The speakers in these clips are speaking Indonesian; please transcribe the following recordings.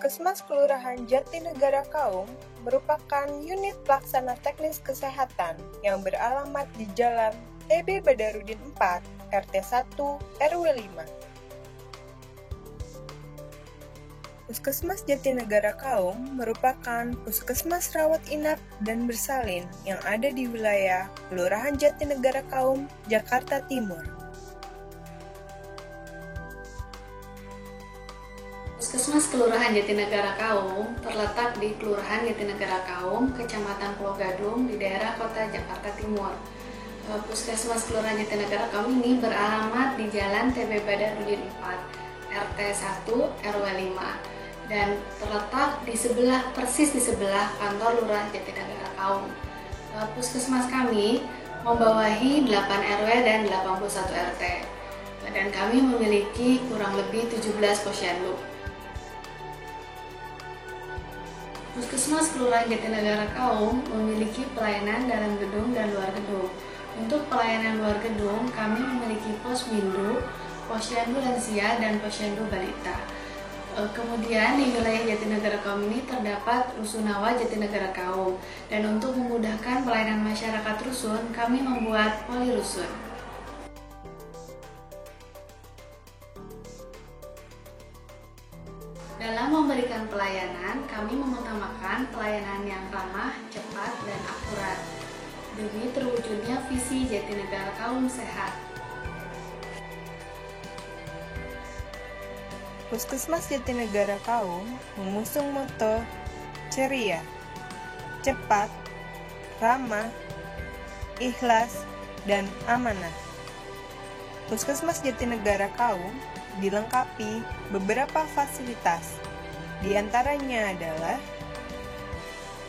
Puskesmas Kelurahan Jatinegara Kaum merupakan unit pelaksana teknis kesehatan yang beralamat di Jalan TB Badarudin 4, RT 1, RW 5. Puskesmas Jatinegara Kaum merupakan puskesmas rawat inap dan bersalin yang ada di wilayah Kelurahan Jatinegara Kaum, Jakarta Timur. Puskesmas Kelurahan Jatinegara Kaum terletak di Kelurahan Jatinegara Kaum, Kecamatan Pulau Gadung, di daerah Kota Jakarta Timur. Puskesmas Kelurahan Jatinegara Kaum ini beralamat di Jalan TB Badarudin 4, RT 1, RW 5. Dan terletak persis di sebelah kantor Lurah Jatinegara Kaum. Puskesmas kami membawahi 8 RW dan 81 RT. Dan kami memiliki kurang lebih 17 posyandu. Puskesmas Kelurahan Jatinegara Kaum memiliki pelayanan dalam gedung dan luar gedung. Untuk pelayanan luar gedung, kami memiliki posmindu, posyandu lansia, dan posyandu balita. Kemudian di wilayah Jatinegara Kaum ini terdapat Rusunawa Jatinegara Kaum. Dan untuk memudahkan pelayanan masyarakat rusun, kami membuat poli rusun. Dalam memberikan pelayanan, kami mengutamakan pelayanan yang ramah, cepat, dan akurat demi terwujudnya visi Jatinegara Kaum Sehat. Puskesmas Jatinegara Kaum mengusung moto ceria, cepat, ramah, ikhlas, dan amanah. Puskesmas Jatinegara Kaum dilengkapi beberapa fasilitas. Di antaranya adalah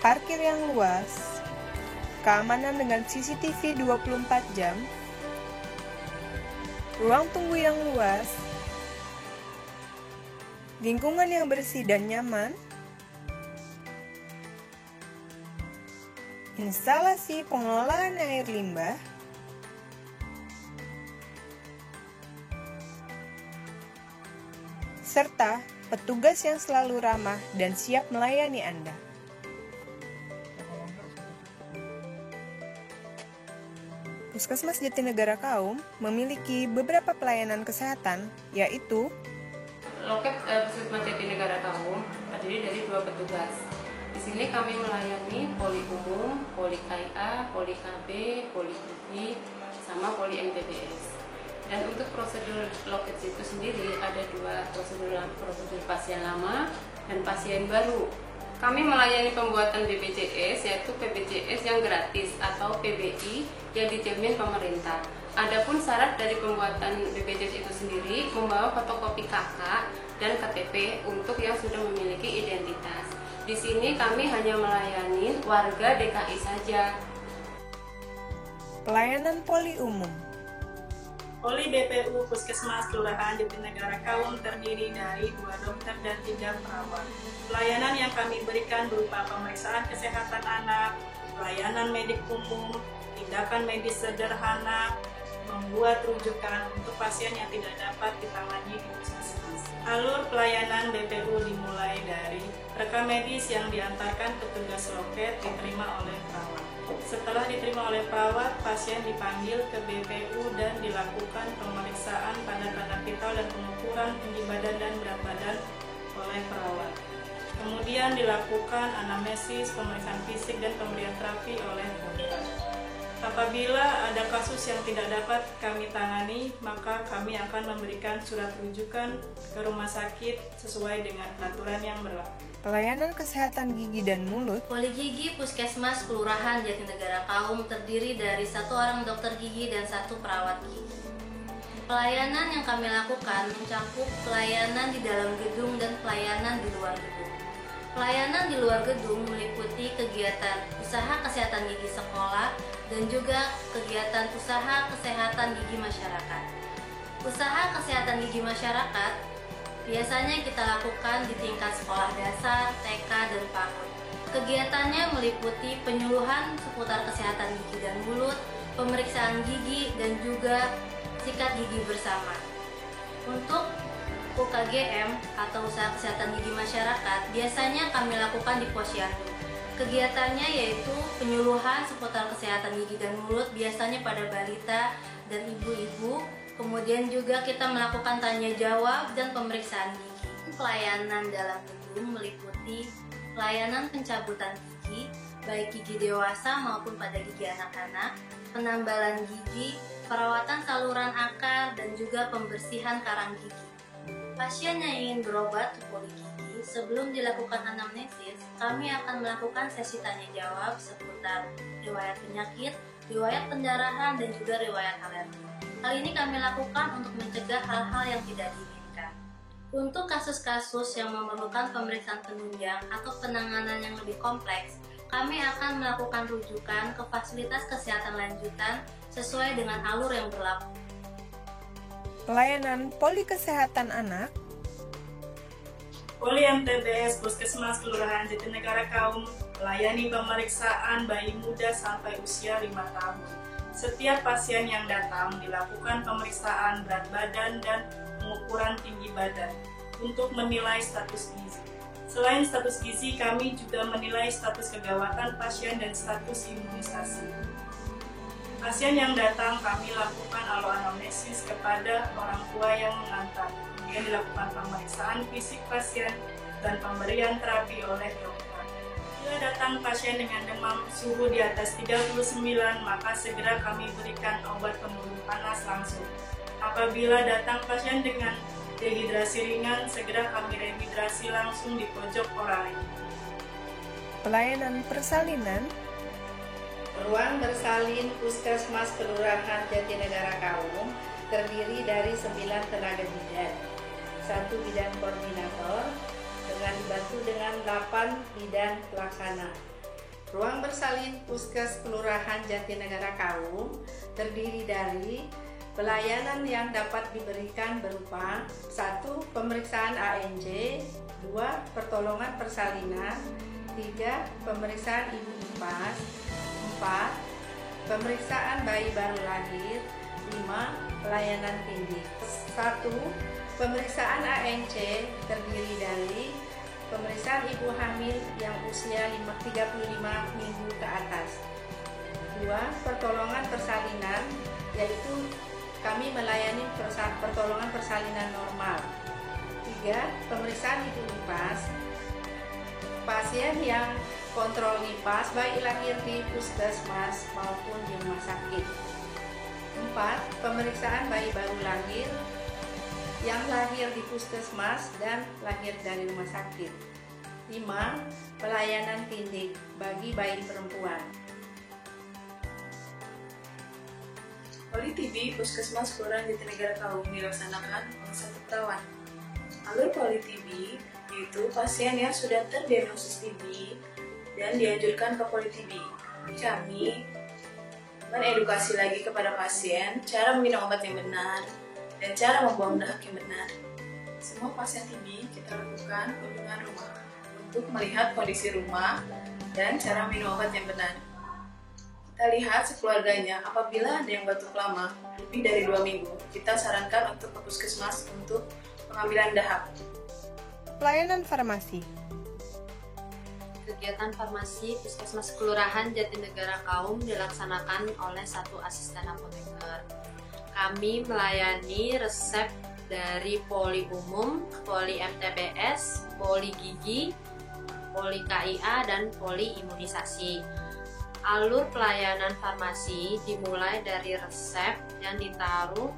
parkir yang luas, keamanan dengan CCTV 24 jam, ruang tunggu yang luas, lingkungan yang bersih dan nyaman, instalasi pengelolaan air limbah, serta petugas yang selalu ramah dan siap melayani Anda. Puskesmas Jatinegara Kaum memiliki beberapa pelayanan kesehatan, yaitu Loket Puskesmas Jatinegara Kaum terdiri dari 2 petugas. Di sini kami melayani poli umum, poli KIA, poli KB, poli gigi, sama poli MTBS. Dan untuk prosedur loket itu sendiri ada 2 prosedur pasien lama dan pasien baru. Kami melayani pembuatan BPJS, yaitu BPJS yang gratis atau PBI yang dijamin pemerintah. Adapun syarat dari pembuatan BPJS itu sendiri membawa fotokopi KK dan KTP untuk yang sudah memiliki identitas. Di sini kami hanya melayani warga DKI saja. Pelayanan poli umum. Poli BPU Puskesmas Kelurahan Jatinegara Kaum terdiri dari 2 dokter dan 3 perawat. Pelayanan yang kami berikan berupa pemeriksaan kesehatan anak, pelayanan medik umum, tindakan medis sederhana, membuat rujukan untuk pasien yang tidak dapat ditangani di puskesmas. Alur pelayanan BPU dimulai dari rekam medis yang diantarkan petugas loket diterima oleh perawat. Setelah diterima oleh perawat, pasien dipanggil ke BPU dan dilakukan pemeriksaan tanda-tanda vital dan pengukuran tinggi badan dan berat badan oleh perawat. Kemudian dilakukan anamnesis, pemeriksaan fisik, dan pemberian terapi oleh dokter. Apabila ada kasus yang tidak dapat kami tangani, maka kami akan memberikan surat rujukan ke rumah sakit sesuai dengan peraturan yang berlaku. Pelayanan kesehatan gigi dan mulut. Poli gigi Puskesmas Kelurahan Jatinegara Kaum terdiri dari 1 orang dokter gigi dan 1 perawat gigi. Pelayanan yang kami lakukan mencakup pelayanan di dalam gedung dan pelayanan di luar gedung. Pelayanan di luar gedung meliputi kegiatan usaha kesehatan gigi sekolah dan juga kegiatan usaha kesehatan gigi masyarakat. Usaha kesehatan gigi masyarakat biasanya kita lakukan di tingkat sekolah dasar, TK, dan PAUD. Kegiatannya meliputi penyuluhan seputar kesehatan gigi dan mulut, pemeriksaan gigi, dan juga sikat gigi bersama. Untuk UKGM atau Usaha Kesehatan Gigi Masyarakat biasanya kami lakukan di posyandu. Kegiatannya yaitu penyuluhan seputar kesehatan gigi dan mulut biasanya pada balita dan ibu-ibu. Kemudian juga kita melakukan tanya jawab dan pemeriksaan gigi. Pelayanan dalam gedung meliputi pelayanan pencabutan gigi, baik gigi dewasa maupun pada gigi anak-anak, penambalan gigi, perawatan saluran akar, dan juga pembersihan karang gigi. Pasien yang ingin berobat ke poli gigi, sebelum dilakukan anamnesis, kami akan melakukan sesi tanya jawab seputar riwayat penyakit, riwayat pendarahan, dan juga riwayat alergi. Hal ini kami lakukan untuk mencegah hal-hal yang tidak diinginkan. Untuk kasus-kasus yang memerlukan pemeriksaan penunjang atau penanganan yang lebih kompleks, kami akan melakukan rujukan ke fasilitas kesehatan lanjutan sesuai dengan alur yang berlaku. Pelayanan Poli Kesehatan Anak, Poli MTBS Puskesmas Kelurahan Jatinegara Kaum melayani pemeriksaan bayi muda sampai usia 5 tahun. Setiap pasien yang datang dilakukan pemeriksaan berat badan dan pengukuran tinggi badan untuk menilai status gizi. Selain status gizi, kami juga menilai status kegawatan pasien dan status imunisasi. Pasien yang datang kami lakukan aloanamnesis kepada orang tua yang mengantar. Kemudian dilakukan pemeriksaan fisik pasien dan pemberian terapi oleh dokter. Bila datang pasien dengan demam suhu di atas 39, maka segera kami berikan obat penurun panas langsung. Apabila datang pasien dengan dehidrasi ringan, segera kami rehidrasi langsung di pojok orali. pelayanan persalinan, Ruang bersalin Puskesmas Kelurahan Jatinegara Kaum terdiri dari 9 tenaga bidan, 1 bidan koordinator, dengan dibantu dengan 8 bidan pelaksana. Ruang bersalin Puskes Kelurahan Jatinegara Kaum terdiri dari pelayanan yang dapat diberikan berupa 1. Pemeriksaan ANJ, 2. Pertolongan persalinan, 3. Pemeriksaan ibu nifas, 4. Pemeriksaan bayi baru lahir, 5. Pelayanan tindik. 1. Pemeriksaan ANC terdiri dari pemeriksaan ibu hamil yang usia 35 minggu ke atas. 2. Pertolongan persalinan, yaitu kami melayani pertolongan persalinan normal. 3. Pemeriksaan ibu nifas, pasien yang kontrol nifas baik lahir di puskesmas maupun di rumah sakit. 4. Pemeriksaan bayi baru lahir yang lahir di puskesmas dan lahir dari rumah sakit. 5. Pelayanan tindik bagi bayi perempuan. Poli TB Puskesmas Kelurahan Jatinegara Kaum dilaksanakan oleh 1 perawat. Alur poli TB yaitu pasien yang sudah terdiagnosis TB dan dianjurkan ke poli TB. Kami mengedukasi lagi kepada pasien cara meminum obat yang benar dan cara membuang dahak yang benar. Semua pasien TB kita lakukan kunjungan rumah untuk melihat kondisi rumah dan cara minum obat yang benar. Kita lihat sekeluarganya, apabila ada yang batuk lama lebih dari 2 minggu, kita sarankan untuk ke puskesmas untuk pengambilan dahak. pelayanan farmasi, Kegiatan farmasi Puskesmas Kelurahan Jatinegara Kaum dilaksanakan oleh 1 asisten apoteker. Kami melayani resep dari poli umum, poli MTBS, poli gigi, poli KIA, dan poli imunisasi. Alur pelayanan farmasi dimulai dari resep yang ditaruh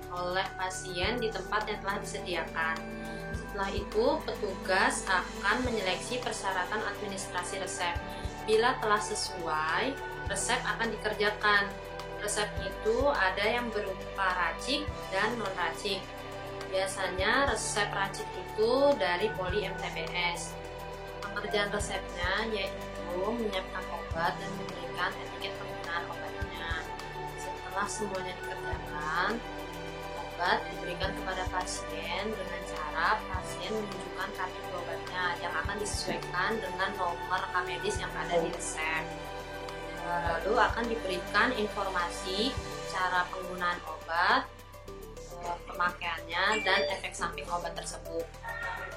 oleh pasien di tempat yang telah disediakan. Setelah itu, petugas akan menyeleksi persyaratan administrasi resep. Bila telah sesuai, resep akan dikerjakan. Resep itu ada yang berupa racik dan non-racik. Biasanya resep racik itu dari poli MTBS. Pekerjaan resepnya yaitu menyiapkan obat dan memberikan etiket penggunaan obatnya. Setelah semuanya dikerjakan, obat diberikan kepada pasien dengan cara pasien menunjukkan kartu obatnya yang akan disesuaikan dengan nomor rekam medis yang ada di resep. Lalu akan diberikan informasi cara penggunaan obat, pemakaiannya dan efek samping obat tersebut.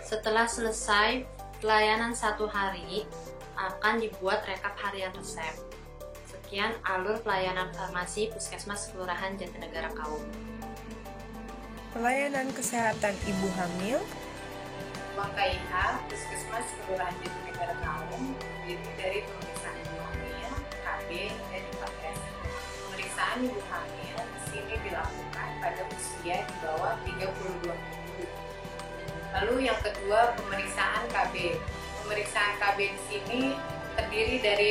Setelah selesai pelayanan 1 hari, akan dibuat rekap harian resep. Sekian alur pelayanan farmasi Puskesmas Kelurahan Jatinegara Kaum. Pelayanan kesehatan ibu hamil, Ruang KIH Puskesmas Kelurahan Jatinegara Kaum terdiri dari pemeriksaan ibu hamil, KB, dan IPAKes. Pemeriksaan ibu hamil di sini dilakukan pada usia di bawah 32 minggu. Lalu yang kedua, pemeriksaan KB. Pemeriksaan KB di sini terdiri dari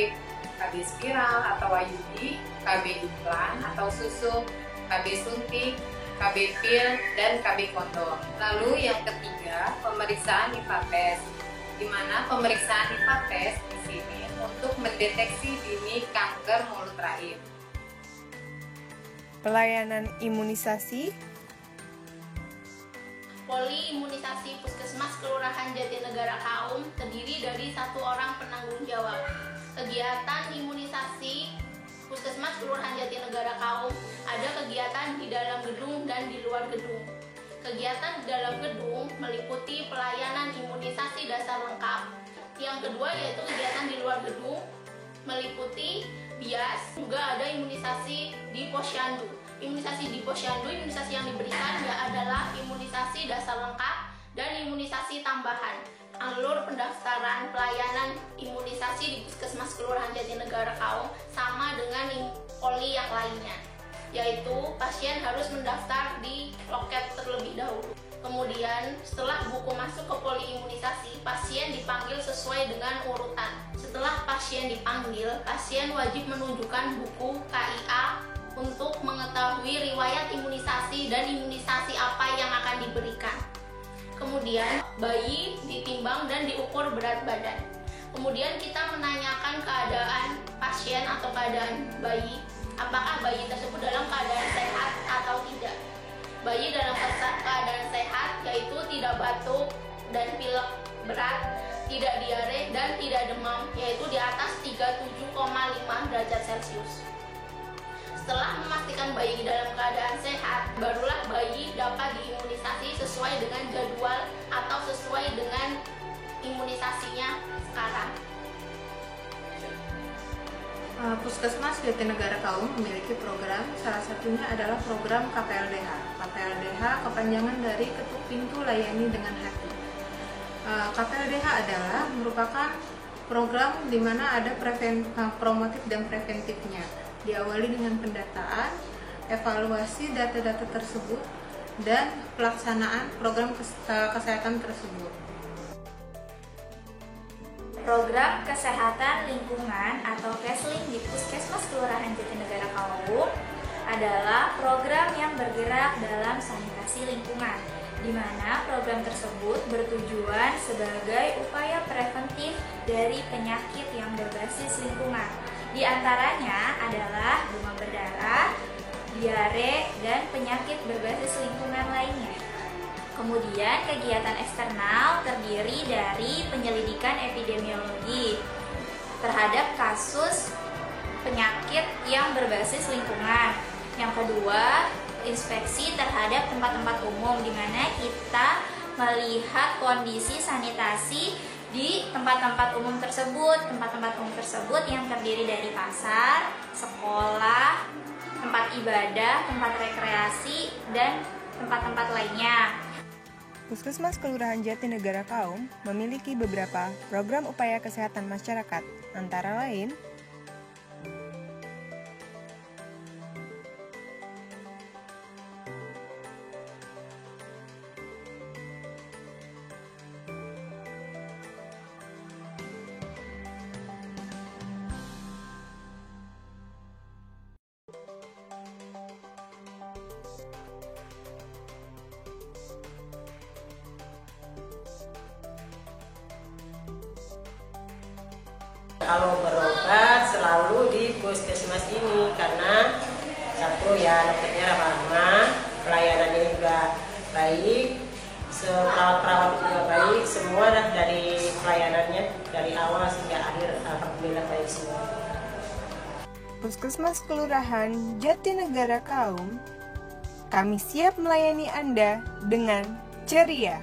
KB spiral atau IUD, KB implan atau susu, KB suntik, KB pil, dan KB kondom. Lalu yang ketiga, pemeriksaan IPAKes, di mana pemeriksaan IPAKes di sini untuk mendeteksi dini kanker mulut rahim. pelayanan imunisasi, Poli imunisasi Puskesmas Kelurahan Jatinegara Kaum terdiri dari 1 orang penanggung jawab. Kegiatan imunisasi Puskesmas Kelurahan Jatinegara Kaum ada kegiatan di dalam gedung dan di luar gedung. Kegiatan di dalam gedung meliputi pelayanan imunisasi dasar lengkap. Yang kedua yaitu kegiatan di luar gedung meliputi bias, juga ada imunisasi di posyandu. Imunisasi di posyandu, imunisasi yang diberikan adalah imunisasi dasar lengkap dan imunisasi tambahan. Alur pendaftaran pelayanan imunisasi di Puskesmas Kelurahan Jatinegara Kaum sama dengan poli yang lainnya, yaitu pasien harus mendaftar di loket terlebih dahulu. Kemudian setelah buku masuk ke poli imunisasi, pasien dipanggil sesuai dengan urutan. Setelah pasien dipanggil, pasien wajib menunjukkan buku KIA untuk mengetahui riwayat imunisasi dan imunisasi apa yang akan diberikan. Kemudian bayi ditimbang dan diukur berat badan. Kemudian kita menanyakan keadaan pasien atau keadaan bayi, apakah bayi tersebut dalam keadaan sehat atau tidak. Bayi dalam keadaan sehat yaitu tidak batuk dan pilek berat, tidak diare dan tidak demam, yaitu di atas 37,5 derajat Celcius. Setelah memastikan bayi dalam keadaan sehat, barulah bayi dapat diimunisasi sesuai dengan jadwal atau sesuai dengan imunisasinya sekarang. Puskesmas Jatinegara Kaum memiliki program, salah satunya adalah program KPLDH. KPLDH kepanjangan dari Ketuk Pintu Layani dengan Hati. KPLDH adalah merupakan program di mana ada promotif dan preventifnya. Diawali dengan pendataan, evaluasi data-data tersebut, dan pelaksanaan program kesehatan tersebut. Program Kesehatan Lingkungan atau Kesling di Puskesmas Kelurahan Jatinegara Kaum adalah program yang bergerak dalam sanitasi lingkungan, di mana program tersebut bertujuan sebagai upaya preventif dari penyakit yang berbasis lingkungan. Di antaranya adalah demam berdarah, diare, dan penyakit berbasis lingkungan lainnya. Kemudian kegiatan eksternal terdiri dari penyelidikan epidemiologi terhadap kasus penyakit yang berbasis lingkungan. Yang kedua, inspeksi terhadap tempat-tempat umum di mana kita melihat kondisi sanitasi di tempat-tempat umum tersebut. Tempat-tempat umum tersebut yang terdiri dari pasar, sekolah, tempat ibadah, tempat rekreasi, dan tempat-tempat lainnya. Puskesmas Kelurahan Jatinegara Kaum memiliki beberapa program upaya kesehatan masyarakat, antara lain kalau berobat selalu di puskesmas ini karena satu ya dokternya ramah, pelayanannya juga baik, perawat-perawat juga baik, semua dari pelayanannya dari awal hingga akhir alhamdulillah baik semua. Puskesmas Kelurahan Jatinegara Kaum Kami siap melayani Anda dengan ceria.